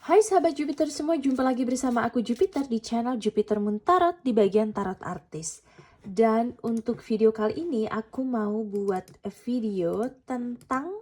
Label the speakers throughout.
Speaker 1: Hai sahabat Jupiter semua, jumpa lagi bersama aku Jupiter di channel Jupiter Moon Tarot di bagian Tarot Artis. Dan untuk video kali ini aku mau buat video tentang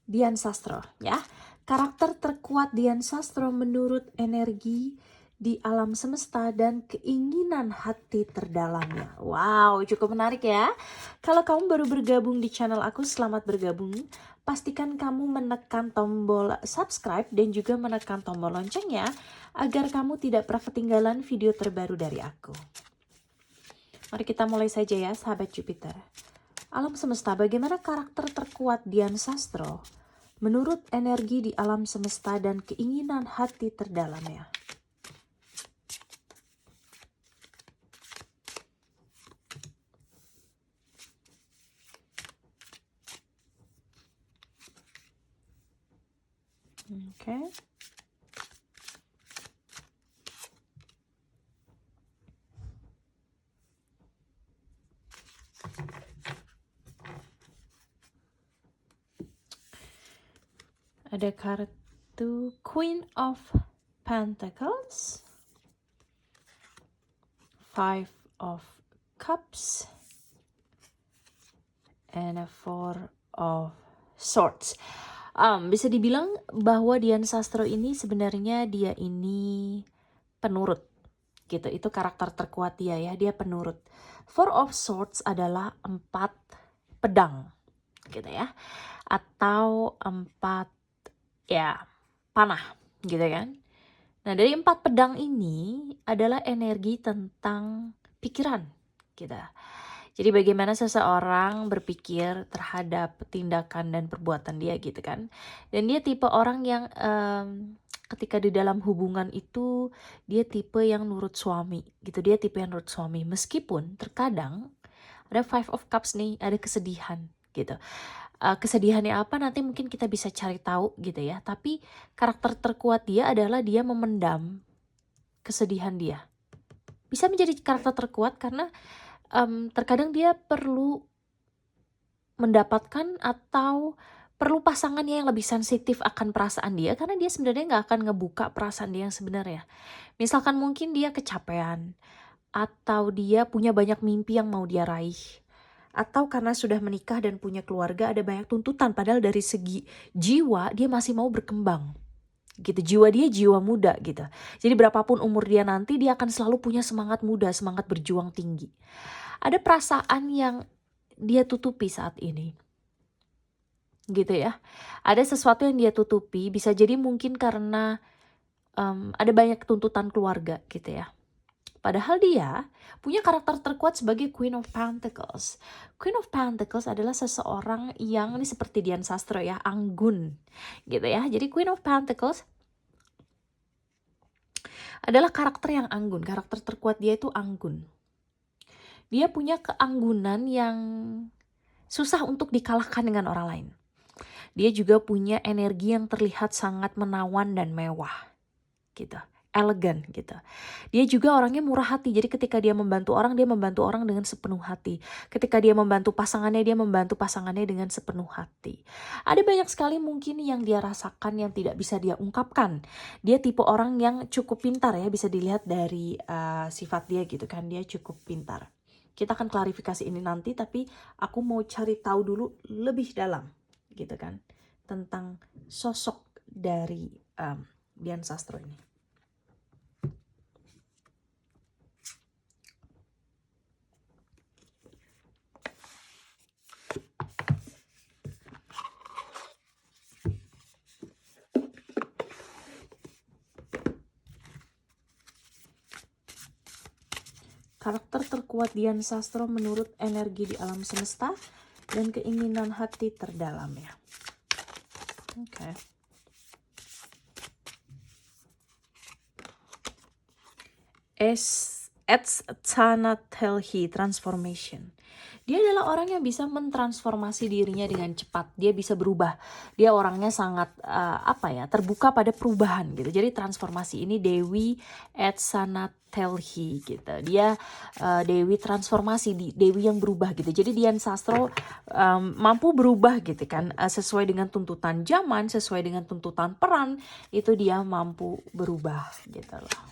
Speaker 1: Dian Sastro ya. Karakter terkuat Dian Sastro menurut energi di alam semesta dan keinginan hati terdalamnya. Wow, cukup menarik ya. Kalau kamu baru bergabung di channel aku, selamat bergabung. Pastikan kamu menekan tombol subscribe dan juga menekan tombol loncengnya agar kamu tidak pernah ketinggalan video terbaru dari aku. Mari kita mulai saja ya sahabat Jupiter. Alam semesta, bagaimana karakter terkuat Dian Sastro menurut energi di alam semesta dan keinginan hati terdalamnya? Oke. Ada kartu Queen of Pentacles, Five of Cups, and a Four of Swords. Bisa dibilang bahwa Dian Sastro ini sebenarnya dia ini penurut gitu. Itu karakter terkuat dia ya, dia penurut. Four of Swords adalah 4 pedang gitu ya, atau 4 ya panah gitu kan. Nah, dari 4 pedang ini adalah energi tentang pikiran gitu. Jadi bagaimana seseorang berpikir terhadap tindakan dan perbuatan dia gitu kan. Dan dia tipe orang yang ketika di dalam hubungan itu dia tipe yang nurut suami gitu. Dia tipe yang nurut suami meskipun terkadang ada Five of Cups nih, ada kesedihan gitu. Kesedihannya apa nanti mungkin kita bisa cari tahu gitu ya. Tapi karakter terkuat dia adalah dia memendam kesedihan dia. Bisa menjadi karakter terkuat karena terkadang dia perlu mendapatkan atau perlu pasangannya yang lebih sensitif akan perasaan dia, karena dia sebenarnya nggak akan ngebuka perasaan dia yang sebenarnya. Misalkan mungkin dia kecapean, atau dia punya banyak mimpi yang mau dia raih, atau karena sudah menikah dan punya keluarga ada banyak tuntutan, padahal dari segi jiwa dia masih mau berkembang gitu. Jiwa dia jiwa muda gitu. Jadi berapapun umur dia nanti, dia akan selalu punya semangat muda, semangat berjuang tinggi. Ada perasaan yang dia tutupi saat ini gitu ya. Ada sesuatu yang dia tutupi, bisa jadi mungkin karena ada banyak tuntutan keluarga gitu ya. Padahal dia punya karakter terkuat sebagai Queen of Pentacles. Queen of Pentacles adalah seseorang yang, ini seperti Dian Sastro ya, anggun gitu ya. Jadi Queen of Pentacles adalah karakter yang anggun. Karakter terkuat dia itu anggun. Dia punya keanggunan yang susah untuk dikalahkan dengan orang lain. Dia juga punya energi yang terlihat sangat menawan dan mewah gitu, elegan gitu. Dia juga orangnya murah hati, jadi ketika dia membantu orang dengan sepenuh hati. Ketika dia membantu pasangannya dengan sepenuh hati. Ada banyak sekali mungkin yang dia rasakan yang tidak bisa dia ungkapkan. Dia tipe orang yang cukup pintar ya, bisa dilihat dari sifat dia gitu kan, dia cukup pintar. Kita akan klarifikasi ini nanti, tapi aku mau cari tahu dulu lebih dalam gitu kan, tentang sosok dari Dian Sastro ini. Karakter terkuat Dian Sastro menurut energi di alam semesta dan keinginan hati terdalamnya. Oke. It's Tanatelhi transformation. Dia adalah orang yang bisa mentransformasi dirinya dengan cepat. Dia bisa berubah. Dia orangnya sangat terbuka pada perubahan gitu. Jadi transformasi ini Dewi Etsana Telhi gitu. Dia Dewi transformasi, Dewi yang berubah gitu. Jadi Dian Sastro mampu berubah gitu kan, sesuai dengan tuntutan zaman, sesuai dengan tuntutan peran, itu dia mampu berubah gitu loh.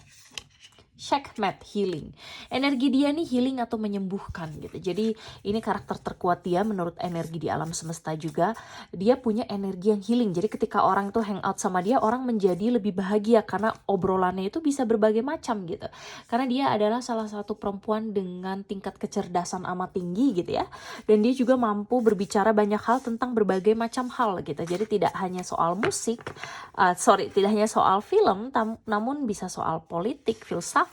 Speaker 1: Checkmate healing. Energi dia nih healing atau menyembuhkan gitu. Jadi ini karakter terkuat dia menurut energi di alam semesta juga. Dia punya energi yang healing. Jadi ketika orang tuh hangout sama dia, orang menjadi lebih bahagia karena obrolannya itu bisa berbagai macam gitu. Karena dia adalah salah satu perempuan dengan tingkat kecerdasan amat tinggi gitu ya. Dan dia juga mampu berbicara banyak hal tentang berbagai macam hal gitu. Jadi tidak hanya soal musik, tidak hanya soal film, namun bisa soal politik, filsafat,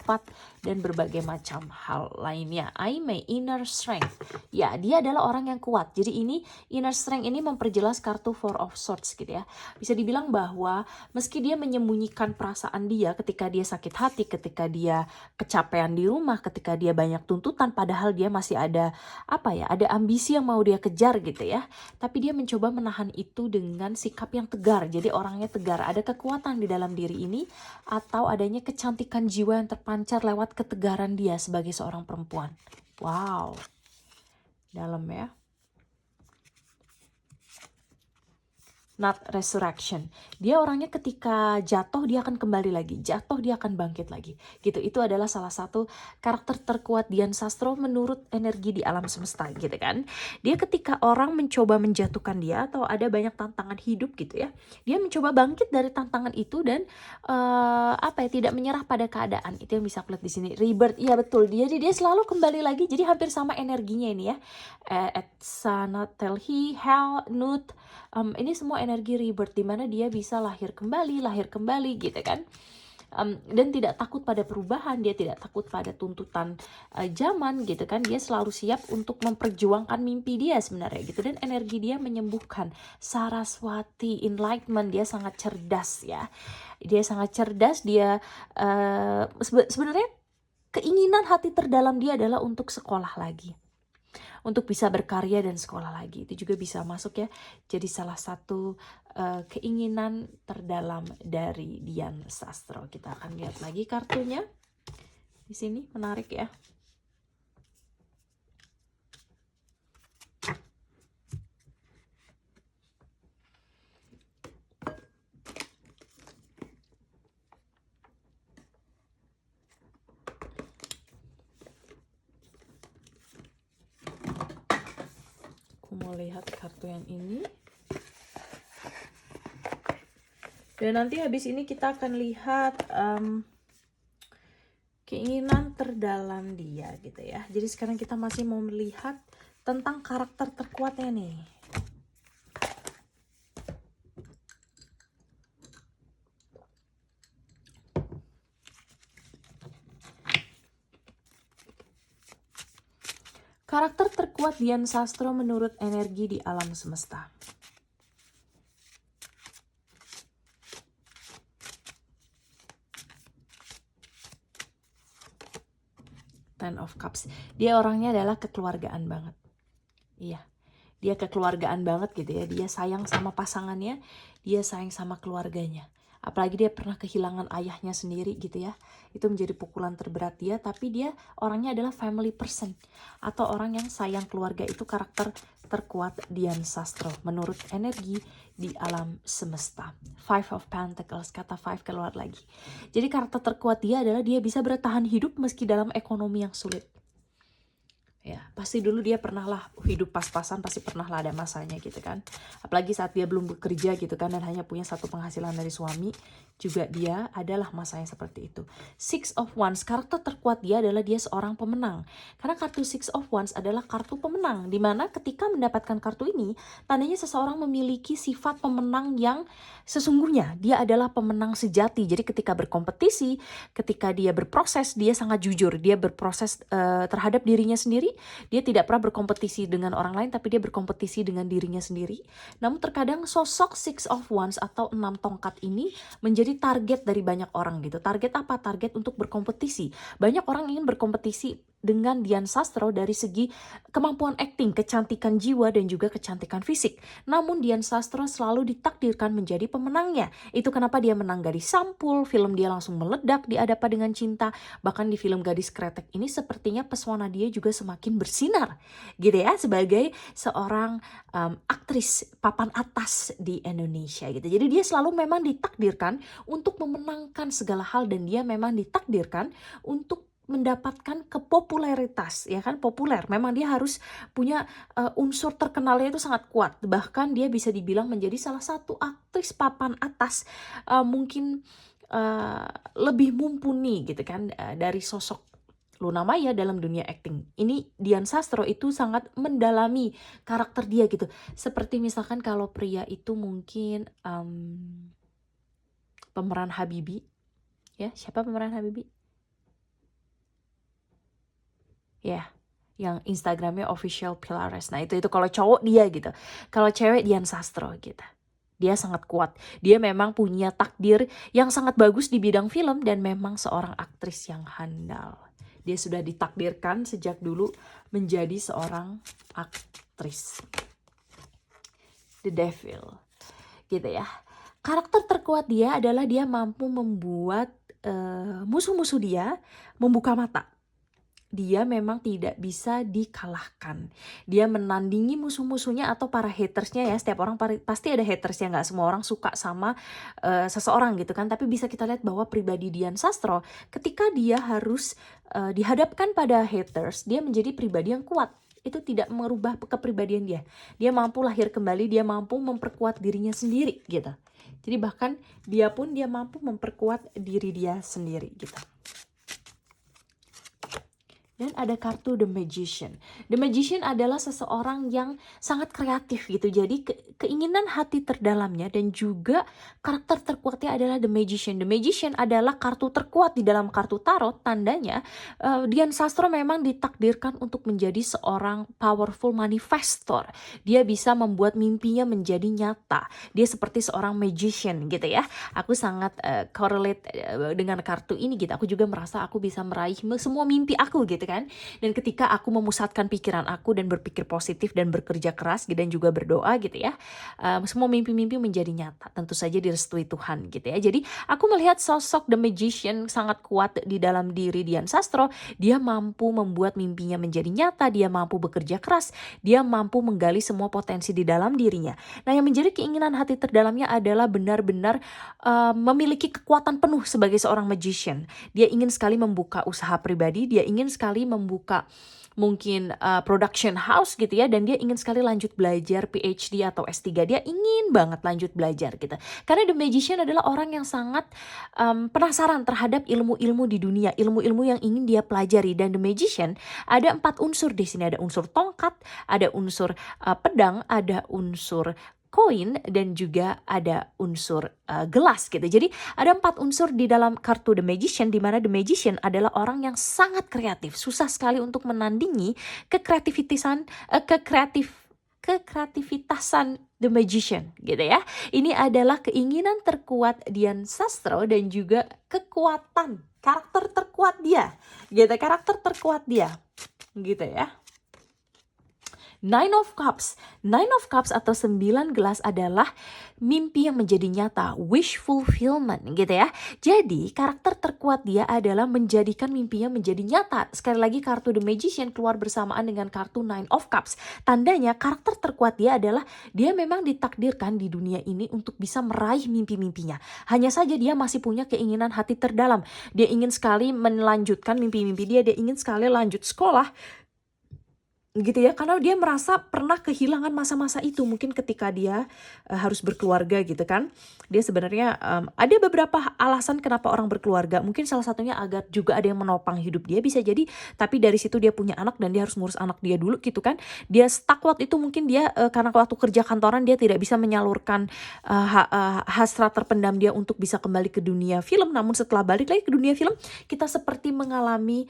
Speaker 1: dan berbagai macam hal lainnya. Aime, inner strength. Ya, dia adalah orang yang kuat. Jadi ini inner strength ini memperjelas kartu Four of Swords gitu ya. Bisa dibilang bahwa meski dia menyembunyikan perasaan dia ketika dia sakit hati, ketika dia kecapean di rumah, ketika dia banyak tuntutan, padahal dia masih ada ada ambisi yang mau dia kejar gitu ya. Tapi dia mencoba menahan itu dengan sikap yang tegar. Jadi orangnya tegar. Ada kekuatan di dalam diri ini atau adanya kecantikan jiwa yang terpancar lewat ketegaran dia sebagai seorang perempuan. Wow, dalam ya. Not resurrection. Dia orangnya ketika jatuh dia akan kembali lagi, jatuh dia akan bangkit lagi. Gitu. Itu adalah salah satu karakter terkuat Dian Sastro menurut energi di alam semesta gitu kan. Dia ketika orang mencoba menjatuhkan dia atau ada banyak tantangan hidup gitu ya. Dia mencoba bangkit dari tantangan itu dan tidak menyerah pada keadaan. Itu yang bisa aku lihat di sini. Rebirth. Iya betul. Jadi dia selalu kembali lagi. Jadi hampir sama energinya ini ya. Etsana Telhi, Hell, Nut. Ini semua energi rebirth di mana dia bisa lahir kembali gitu kan. Dan tidak takut pada perubahan, dia tidak takut pada tuntutan zaman gitu kan. Dia selalu siap untuk memperjuangkan mimpi dia sebenarnya gitu. Dan energi dia menyembuhkan. Saraswati, enlightenment, dia sangat cerdas ya. Dia sangat cerdas, dia sebenarnya keinginan hati terdalam dia adalah untuk sekolah lagi, untuk bisa berkarya dan sekolah lagi. Itu juga bisa masuk ya, jadi salah satu keinginan terdalam dari Dian Sastro. Kita akan lihat lagi kartunya di sini, menarik ya. Aku mau lihat kartu yang ini. Dan nanti habis ini kita akan lihat keinginan terdalam dia gitu ya. Jadi sekarang kita masih mau melihat tentang karakter terkuatnya nih. Karakter terkuat Dian Sastro menurut energi di alam semesta. Ten of Cups. Dia orangnya adalah kekeluargaan banget. Iya. Dia kekeluargaan banget gitu ya. Dia sayang sama pasangannya, dia sayang sama keluarganya. Apalagi dia pernah kehilangan ayahnya sendiri gitu ya. Itu menjadi pukulan terberat dia, tapi dia orangnya adalah family person atau orang yang sayang keluarga. Itu karakter terkuat Dian Sastro menurut energi di alam semesta. Five of Pentacles, kata five keluar lagi. Jadi karakter terkuat dia adalah dia bisa bertahan hidup meski dalam ekonomi yang sulit. Ya, pasti dulu dia pernah lah hidup pas-pasan, pasti pernah lah ada masanya gitu kan. Apalagi saat dia belum bekerja gitu kan dan hanya punya satu penghasilan dari suami, juga dia adalah masanya seperti itu. Six of Wands, karakter terkuat dia adalah dia seorang pemenang. Karena kartu Six of Wands adalah kartu pemenang, dimana ketika mendapatkan kartu ini, tandanya seseorang memiliki sifat pemenang yang sesungguhnya. Dia adalah pemenang sejati. Jadi ketika berkompetisi, ketika dia berproses, dia sangat jujur. Dia berproses terhadap dirinya sendiri. Dia tidak pernah berkompetisi dengan orang lain, tapi dia berkompetisi dengan dirinya sendiri. Namun terkadang sosok Six of Wands atau 6 tongkat ini menjadi target dari banyak orang gitu. Target apa? Target untuk berkompetisi. Banyak orang ingin berkompetisi dengan Dian Sastro dari segi kemampuan akting, kecantikan jiwa, dan juga kecantikan fisik. Namun Dian Sastro selalu ditakdirkan menjadi pemenangnya. Itu kenapa dia menang Gadis Sampul, film dia langsung meledak di Ada Apa Dengan Cinta. Bahkan di film Gadis Kretek ini sepertinya pesona dia juga semakin bersinar gitu ya, sebagai seorang aktris papan atas di Indonesia gitu. Jadi dia selalu memang ditakdirkan untuk memenangkan segala hal, dan dia memang ditakdirkan untuk mendapatkan kepopularitas, ya kan, populer. Memang dia harus punya unsur terkenalnya itu sangat kuat. Bahkan dia bisa dibilang menjadi salah satu aktris papan atas, mungkin lebih mumpuni gitu kan, dari sosok Luna Maya dalam dunia akting. Ini Dian Sastro itu sangat mendalami karakter dia gitu. Seperti misalkan kalau pria itu mungkin pemeran Habibie, ya, siapa pemeran Habibie? Ya, yang Instagramnya official Pilares. Nah itu kalau cowok dia gitu. Kalau cewek Dian Sastro gitu. Dia sangat kuat. Dia memang punya takdir yang sangat bagus di bidang film, dan memang seorang aktris yang handal. Dia sudah ditakdirkan sejak dulu menjadi seorang aktris. The Devil. Gitu ya. Karakter terkuat dia adalah dia mampu membuat musuh-musuh dia membuka mata. Dia memang tidak bisa dikalahkan. Dia menandingi musuh-musuhnya atau para hatersnya ya. Setiap orang pasti ada hatersnya, nggak semua orang suka sama seseorang gitu kan. Tapi bisa kita lihat bahwa pribadi Dian Sastro ketika dia harus dihadapkan pada haters, dia menjadi pribadi yang kuat. Itu tidak merubah kepribadian dia. Dia mampu lahir kembali, dia mampu memperkuat dirinya sendiri gitu. Jadi bahkan dia mampu memperkuat diri dia sendiri gitu. Dan ada kartu The Magician. The Magician adalah seseorang yang sangat kreatif gitu. Jadi keinginan hati terdalamnya dan juga karakter terkuatnya adalah The Magician. The Magician adalah kartu terkuat di dalam kartu tarot. Tandanya Dian Sastro memang ditakdirkan untuk menjadi seorang powerful manifestor. Dia bisa membuat mimpinya menjadi nyata. Dia seperti seorang magician gitu ya. Aku sangat correlate dengan kartu ini gitu. Aku juga merasa aku bisa meraih semua mimpi aku gitu kan. Dan ketika aku memusatkan pikiran aku dan berpikir positif dan bekerja keras dan juga berdoa gitu ya, semua mimpi-mimpi menjadi nyata. Tentu saja direstui Tuhan gitu ya. Jadi aku melihat sosok The Magician sangat kuat di dalam diri Dian Sastro. Dia mampu membuat mimpinya menjadi nyata, dia mampu bekerja keras, dia mampu menggali semua potensi di dalam dirinya. Nah, yang menjadi keinginan hati terdalamnya adalah benar-benar memiliki kekuatan penuh sebagai seorang magician. Dia ingin sekali membuka usaha pribadi, dia ingin sekali membuka mungkin production house gitu ya, dan dia ingin sekali lanjut belajar PhD atau S3. Dia ingin banget lanjut belajar gitu. Karena The Magician adalah orang yang sangat penasaran terhadap ilmu-ilmu di dunia, ilmu-ilmu yang ingin dia pelajari. Dan The Magician ada 4 unsur di sini. Ada unsur tongkat, ada unsur pedang, ada unsur koin, dan juga ada unsur gelas gitu. Jadi ada 4 unsur di dalam kartu The Magician, di mana The Magician adalah orang yang sangat kreatif. Susah sekali untuk menandingi kekreativitasan The Magician gitu ya. Ini adalah keinginan terkuat Dian Sastro dan juga kekuatan karakter terkuat dia gitu. Karakter terkuat dia gitu ya. Nine of Cups atau 9 gelas adalah mimpi yang menjadi nyata, wish fulfillment gitu ya. Jadi karakter terkuat dia adalah menjadikan mimpinya menjadi nyata. Sekali lagi kartu The Magician keluar bersamaan dengan kartu Nine of Cups. Tandanya karakter terkuat dia adalah dia memang ditakdirkan di dunia ini untuk bisa meraih mimpi-mimpinya. Hanya saja dia masih punya keinginan hati terdalam. Dia ingin sekali melanjutkan mimpi-mimpi dia ingin sekali lanjut sekolah gitu ya, karena dia merasa pernah kehilangan masa-masa itu. Mungkin ketika dia harus berkeluarga gitu kan, dia sebenarnya ada beberapa alasan kenapa orang berkeluarga. Mungkin salah satunya agar juga ada yang menopang hidup dia, bisa jadi. Tapi dari situ dia punya anak dan dia harus ngurus anak dia dulu gitu kan. Dia stuck waktu itu, mungkin dia karena waktu kerja kantoran dia tidak bisa menyalurkan hasrat terpendam dia untuk bisa kembali ke dunia film. Namun setelah balik lagi ke dunia film, kita seperti mengalami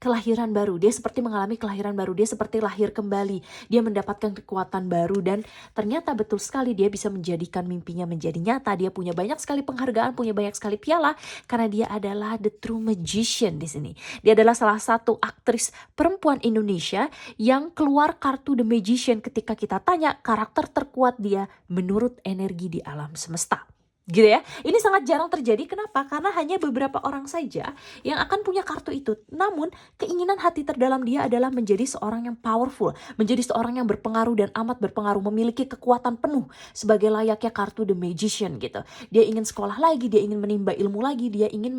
Speaker 1: kelahiran baru. Dia seperti mengalami kelahiran baru. Dia seperti lahir kembali. Dia mendapatkan kekuatan baru dan ternyata betul sekali dia bisa menjadikan mimpinya menjadi nyata. Dia punya banyak sekali penghargaan, punya banyak sekali piala karena dia adalah the true magician di sini. Dia adalah salah satu aktris perempuan Indonesia yang keluar kartu The Magician ketika kita tanya karakter terkuat dia menurut energi di alam semesta. Gitu ya. Ini sangat jarang terjadi. Kenapa? Karena hanya beberapa orang saja yang akan punya kartu itu. Namun keinginan hati terdalam dia adalah menjadi seorang yang powerful, menjadi seorang yang berpengaruh dan amat berpengaruh, memiliki kekuatan penuh sebagai layaknya kartu The Magician gitu. Dia ingin sekolah lagi, dia ingin menimba ilmu lagi, dia ingin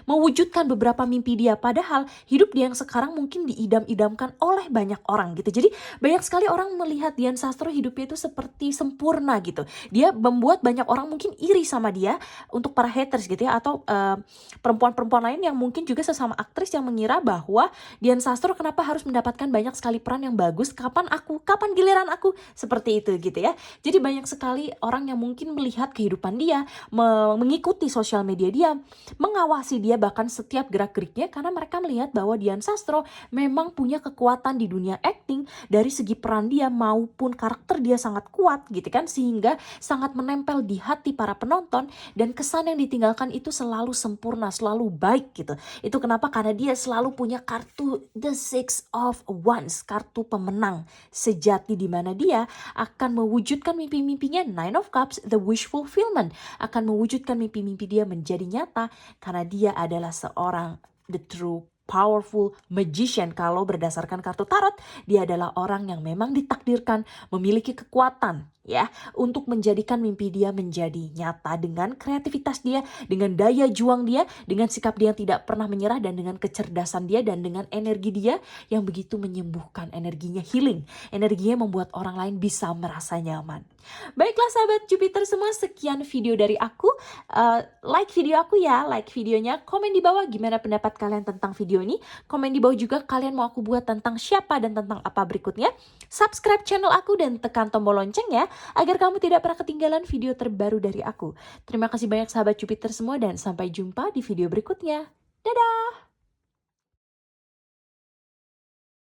Speaker 1: mewujudkan beberapa mimpi dia. Padahal hidup dia yang sekarang mungkin diidam-idamkan oleh banyak orang gitu. Jadi banyak sekali orang melihat Dian Sastro hidupnya itu seperti sempurna gitu. Dia membuat banyak orang mungkin iri sama dia, untuk para haters gitu ya, atau perempuan-perempuan lain yang mungkin juga sesama aktris yang mengira bahwa Dian Sastro kenapa harus mendapatkan banyak sekali peran yang bagus, kapan giliran aku, seperti itu gitu ya. Jadi banyak sekali orang yang mungkin melihat kehidupan dia, mengikuti sosial media dia, mengawasi dia bahkan setiap gerak-geriknya, karena mereka melihat bahwa Dian Sastro memang punya kekuatan di dunia acting, dari segi peran dia maupun karakter dia sangat kuat gitu kan, sehingga sangat menempel di hati para penonton, dan kesan yang ditinggalkan itu selalu sempurna, selalu baik gitu. Itu kenapa? Karena dia selalu punya kartu The Six of Wands, kartu pemenang sejati, di mana dia akan mewujudkan mimpi-mimpinya. Nine of Cups, the wish fulfillment, akan mewujudkan mimpi-mimpi dia menjadi nyata karena dia adalah seorang the true powerful magician. Kalau berdasarkan kartu tarot, dia adalah orang yang memang ditakdirkan memiliki kekuatan ya untuk menjadikan mimpi dia menjadi nyata dengan kreativitas dia, dengan daya juang dia, dengan sikap dia yang tidak pernah menyerah, dan dengan kecerdasan dia, dan dengan energi dia yang begitu menyembuhkan, energinya healing, energinya membuat orang lain bisa merasa nyaman. Baiklah sahabat Jupiter semua, sekian video dari aku. Like video aku ya, like videonya, komen di bawah gimana pendapat kalian tentang video ini, komen di bawah juga kalian mau aku buat tentang siapa dan tentang apa berikutnya. Subscribe channel aku dan tekan tombol lonceng ya, agar kamu tidak pernah ketinggalan video terbaru dari aku. Terima kasih banyak sahabat Jupiter semua dan sampai jumpa di video berikutnya. Dadah!